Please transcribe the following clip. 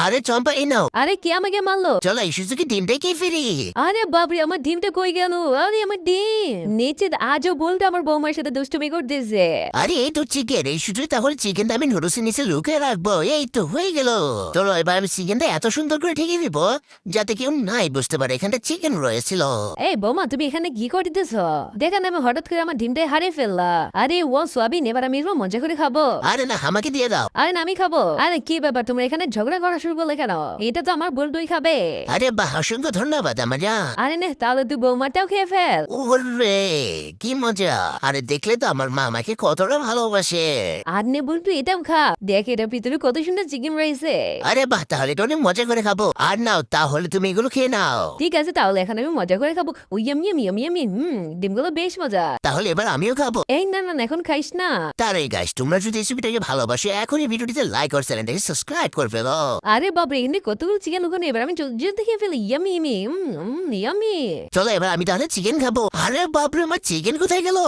আরে চম্পা এই নাও। আরে কে আমাকে মারলো? চলো এই সুযোগে ডিমটাই খেয়ে ফিরি। আরে বাপরে, আমার ডিমটা কই গেল? আরে আমার ডিম নিচে আজও বলতে আমার বৌমার সাথে দুষ্টুমি করতেছে। আরে এই তো চিকেন, এই সুযোগে তাহলে চিকেনটা আমি নুডলসের নিচে লুকিয়ে রাখবো। এই তো হয়ে গেল। চলো এবার আমি চিকেনটা এত সুন্দর করে ঠেকে দিব যাতে কেউ নাই বুঝতে পারে এখানটা চিকেন রয়েছিল। এই বৌমা, তুমি এখানে কি করতেছ? দেখেন আমি হঠাৎ করে আমার ডিমটাই হারিয়ে ফেললা। আরে ও সোয়াবিন, এবার আমি এরকম মজা করে খাবো। আরে না, আমাকে দিয়ে দাও। আরে না, আমি খাবো। আরে কি ব্যাপার, তোমরা এখানে ঝগড়া করা শুরু করলে কেন? এটা তো আমার বোন, তুই খাবে। আরে বাহ, অসংখ্য ধন্যবাদ আমার জান। আরে নে, তাহলে তুই বৌমাটাও খেয়ে ফেল। ওরে কি মজা। আরে দেখলে তো আমার মা আমাকে কতটা ভালোবাসে। আর নে বল, তুই এটাও খা। দেখ এটার ভিতরে কত সুন্দর চিকেন রয়েছে। আরে বাহ, তাহলে তো অনেক মজা করে খাবো। আর নাও তাহলে তুমি এগুলো খেয়ে নাও। ঠিক আছে, তাহলে এখন আমি মজা করে খাবো। ওই ইয়ামি ইয়ামি ইয়ামি ইয়ামি, ডিমগুলো বেশ মজা। তাহলে এবার আমিও খাবো। এই না না না, এখন খাইস না। তার এই গাইস, তোমরা যদি রেসিপিটাকে ভালোবাসো এখনই ভিডিওটিতে লাইক আর চ্যানেলটাকে সাবস্ক্রাইব করে ফেলো। আরে বাপরে, এখানে কতগুলো চিকেন, ওখানে এবার আমি জলদি খেয়ে ফেলি। Yummy yummy yummy. চলো এবার আমি তাহলে চিকেন খাবো। আরে বাপরে, আমার চিকেন কোথায় গেল?